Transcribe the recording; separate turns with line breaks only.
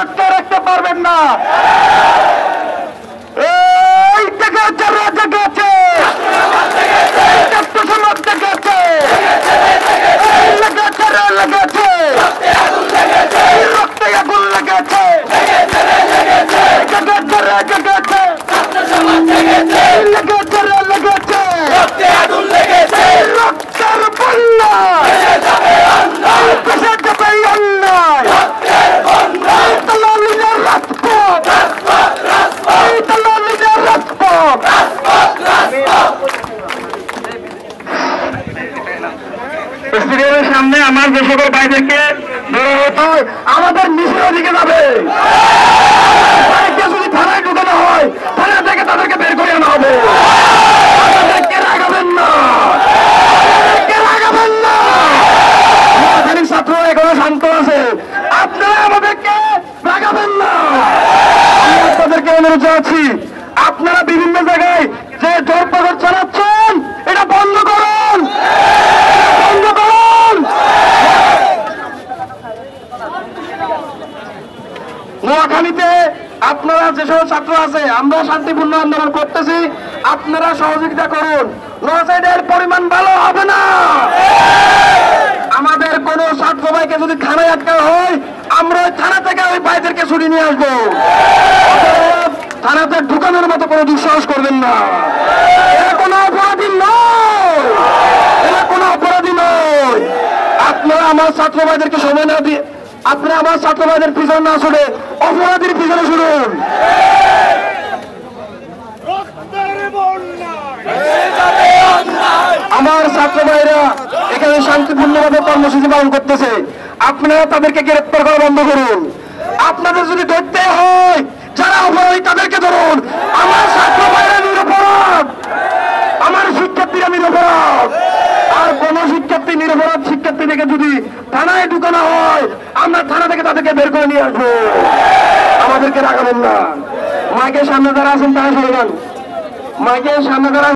আটকে রাখতে পারবেন না। এই থেকে আছে রাজা গেছে, সমাজ থেকে আছে, লেগেছে রে লেগেছে, রক্তে আগুন লেগেছে, লেগেছে রে লেগেছে, লেগেছে রে লেগেছে, রক্তে আগুন লেগেছে, রক্তের বন্যা ভেসে যাবে অন্যায়, তালালিনের রাজপথ, তালালিনের রাজপথ। স্টেডিয়ামের সামনে আমার যে সকল ভাইদেরকে আমাদের নিচের দিকে যাবে, যদি থানায় ঢুকানো হয় থানা থেকে তাদেরকে বের করে আনা হবে। আমাদেরকে রাগাবেন না, রাগাবেন না। নোয়াখালীর ছাত্র এখনো শান্ত আছে, আপনারা আমাদেরকে রাগাবেন না। আমি আপনাদেরকে অনুরোধ জানাচ্ছি, আপনারা বিভিন্ন জায়গায় যে জোরপকড় চালাচ্ছেন এটা বন্ধ করুন, বন্ধ করুন। নোয়াখালীতে আপনারা যেসব ছাত্র আছে আমরা শান্তিপূর্ণ আন্দোলন করতেছি, আপনারা সহযোগিতা করুন। নওসাইদের পরিমাণ ভালো হবে না। আমাদের কোন ছাত্র ভাইকে যদি থানায় আটকা হয় আমরা ওই থানা থেকে ওই ভাইদেরকে ছুটি নিয়ে আসবো। থানাতে ঢুকানোর মতো কোনো দুঃসাহস করবেন না। এরা কোনো অপরাধী নয়, এরা কোনো অপরাধী নয়। আপনারা আমার ছাত্র ভাইদেরকে সময় না দিয়ে আপনারা আমার ছাত্র ভাইদের পিছনে না ছুটে অপরাধীর পিছনে ছুটুন। আমার ছাত্র ভাইরা এখানে শান্তিপূর্ণভাবে কর্মসূচি পালন করতেছে, আপনারা তাদেরকে গ্রেপ্তার করা বন্ধ করুন। আপনাদের যদি ধরতে হয় যারা অপরাধী তাদেরকে ধরুন। আমার ছাত্র ভাইরা নিরপরাধ, আমার শিক্ষার্থীরা নিরপরাধ। আর কোন শিক্ষার্থী নিরপরাধ শিক্ষার্থী থেকে যদি থানায় ঢুকানো হয় আমরা থানা থেকে তাদেরকে বের করে নিয়ে আসবো। আমাদেরকে রাখাবেন না। মাইকের সামনে যারা আছেন তারা সরে যান, মাইকের সামনে যারা